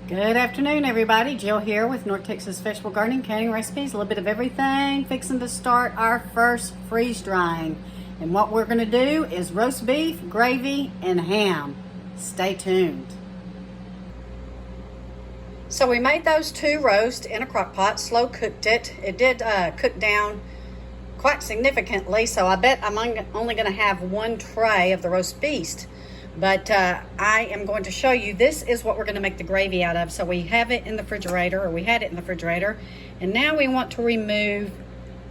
Good afternoon, everybody. Jill here with North Texas Vegetable Gardening, Canning Recipes, a little bit of everything, fixing to start our first freeze drying. And what we're gonna do is roast beef, gravy, and ham. Stay tuned. So we made those two roast in a crock pot, slow cooked it. It did cook down quite significantly, so I bet I'm only gonna have one tray of the roast beef. But I am going to show you, this is what we're going to make the gravy out of. So we have it in the refrigerator, or we had it in the refrigerator, and now we want to remove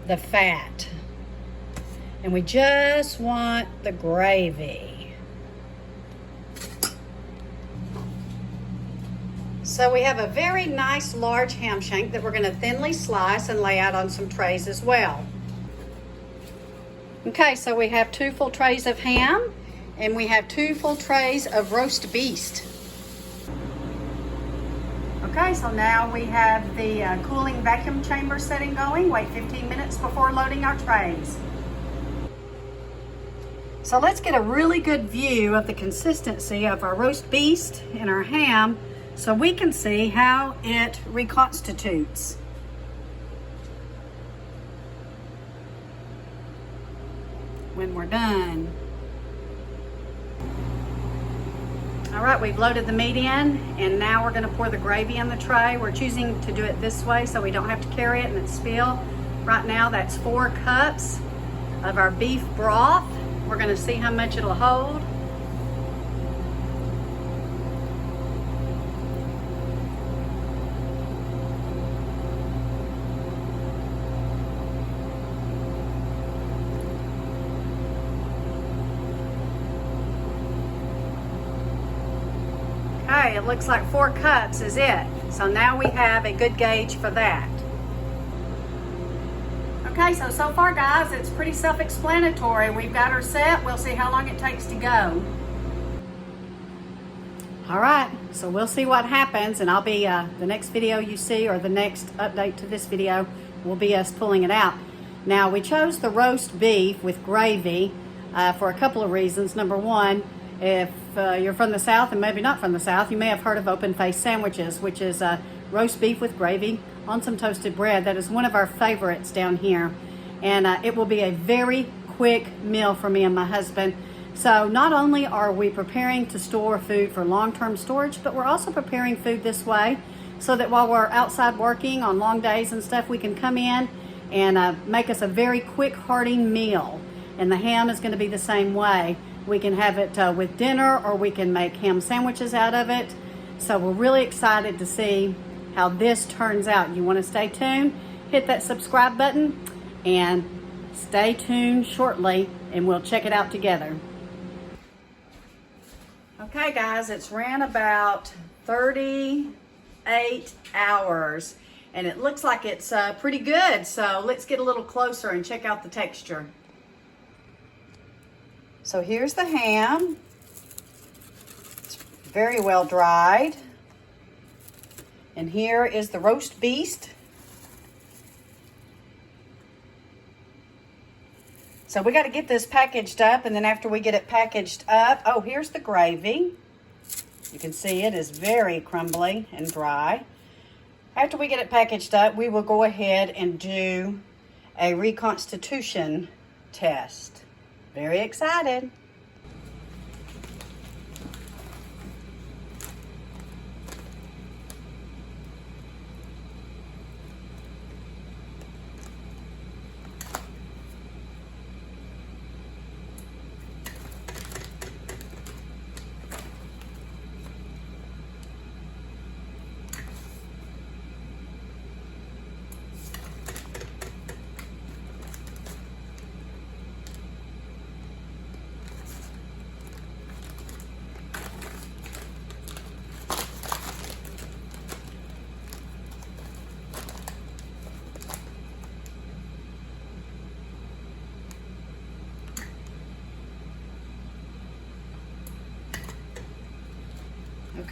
the fat. And we just want the gravy. So we have a very nice large ham shank that we're going to thinly slice and lay out on some trays as well. Okay, so we have 2 full trays of ham. And we have 2 full trays of roast beef. Okay, so now we have the cooling vacuum chamber setting going. Wait 15 minutes before loading our trays. So let's get a really good view of the consistency of our roast beef and our ham so we can see how it reconstitutes. When we're done. All right, we've loaded the meat in, and now we're gonna pour the gravy in the tray. We're choosing to do it this way so we don't have to carry it and it spill. Right now, that's 4 cups of our beef broth. We're gonna see how much it'll hold. Okay, it looks like 4 cups is it. So now we have a good gauge for that. Okay, so far guys, it's pretty self-explanatory. We've got her set. We'll see how long it takes to go. All right, so we'll see what happens, and I'll be, the next video you see, or the next update to this video, will be us pulling it out. Now, we chose the roast beef with gravy for a couple of reasons. Number one, if you're from the South and maybe not from the South, you may have heard of open-faced sandwiches, which is roast beef with gravy on some toasted bread. That is one of our favorites down here. And it will be a very quick meal for me and my husband. So not only are we preparing to store food for long-term storage, but we're also preparing food this way so that while we're outside working on long days and stuff, we can come in and make us a very quick, hearty meal. And the ham is going to be the same way. We can have it with dinner, or we can make ham sandwiches out of it. So we're really excited to see how this turns out. You want to stay tuned, hit that subscribe button, and stay tuned shortly, and we'll check it out together. Okay guys, it's ran about 38 hours, and it looks like it's pretty good. So let's get a little closer and check out the texture. So here's the ham. It's very well dried. And here is the roast beef. So we got to get this packaged up, and then after we get it packaged up, oh, here's the gravy. You can see it is very crumbly and dry. After we get it packaged up, we will go ahead and do a reconstitution test. Very excited.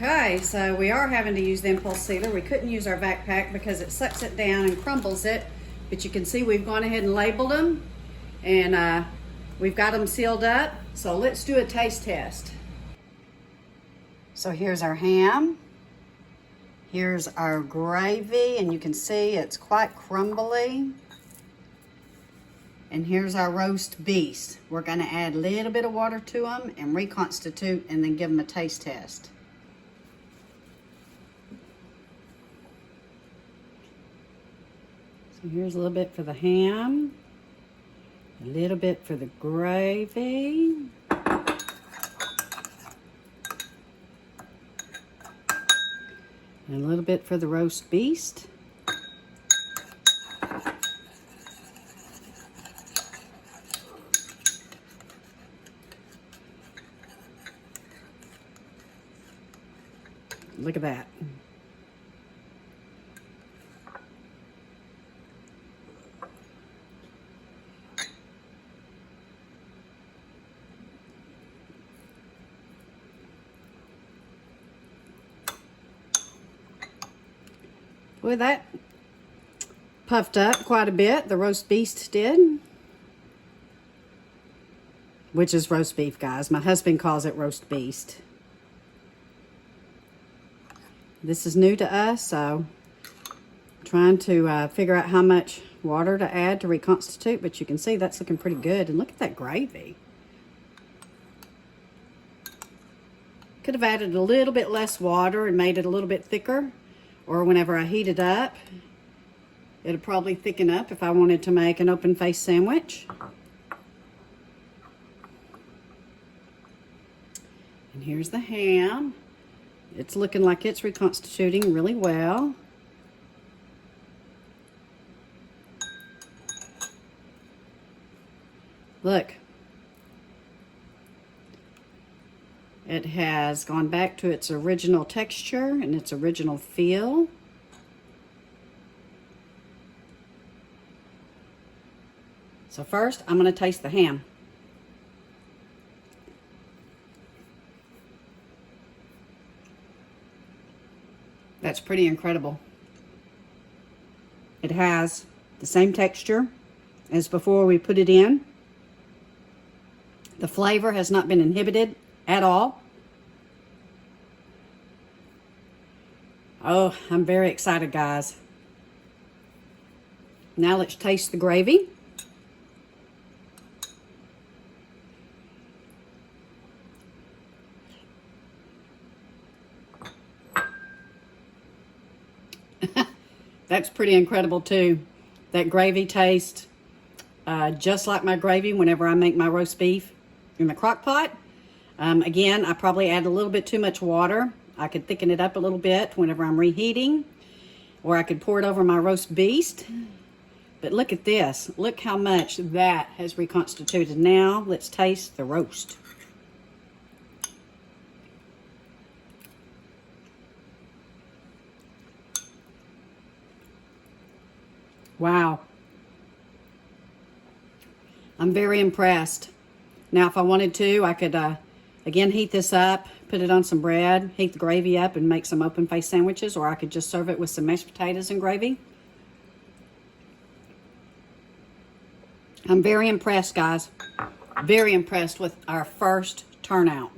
Okay, so we are having to use the impulse sealer. We couldn't use our vac pack because it sucks it down and crumbles it, but you can see we've gone ahead and labeled them, and we've got them sealed up. So let's do a taste test. So here's our ham. Here's our gravy, and you can see it's quite crumbly. And here's our roast beef. We're gonna add a little bit of water to them and reconstitute and then give them a taste test. So here's a little bit for the ham, a little bit for the gravy. And a little bit for the roast beef. Look at that. Boy, that puffed up quite a bit. The roast beef did. Which is roast beef, guys. My husband calls it roast beef. This is new to us, so I'm trying to figure out how much water to add to reconstitute, but you can see that's looking pretty good. And look at that gravy. Could have added a little bit less water and made it a little bit thicker, or whenever I heat it up, it'll probably thicken up if I wanted to make an open face sandwich. And here's the ham. It's looking like it's reconstituting really well. Look. It has gone back to its original texture and its original feel. So first, I'm going to taste the ham. That's pretty incredible. It has the same texture as before we put it in. The flavor has not been inhibited at all. Oh, I'm very excited, guys. Now let's taste the gravy. That's pretty incredible too. That gravy tastes just like my gravy whenever I make my roast beef in the crock pot. Again, I probably add a little bit too much water. I could thicken it up a little bit whenever I'm reheating, or I could pour it over my roast beef. But look at this. Look how much that has reconstituted. Now let's taste the roast. Wow. I'm very impressed. Now, if I wanted to, I could, again, heat this up, put it on some bread, heat the gravy up, and make some open face sandwiches, or I could just serve it with some mashed potatoes and gravy. I'm very impressed, guys. Very impressed with our first turnout.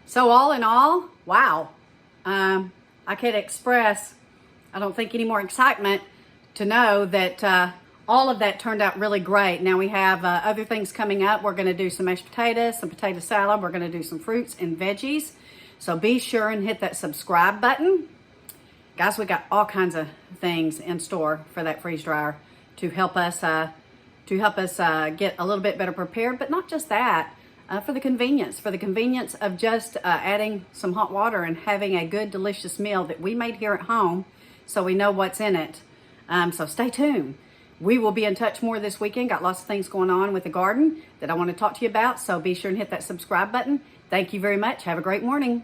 So all in all, wow. I could express, I don't think, any more excitement to know that all of that turned out really great. Now we have other things coming up. We're going to do some mashed potatoes, some potato salad. We're going to do some fruits and veggies. So be sure and hit that subscribe button. Guys, we got all kinds of things in store for that freeze dryer to help us get a little bit better prepared. But not just that, for the convenience of just adding some hot water and having a good, delicious meal that we made here at home, so we know what's in it. So stay tuned. We will be in touch more this weekend. Got lots of things going on with the garden that I want to talk to you about. So be sure and hit that subscribe button. Thank you very much. Have a great morning.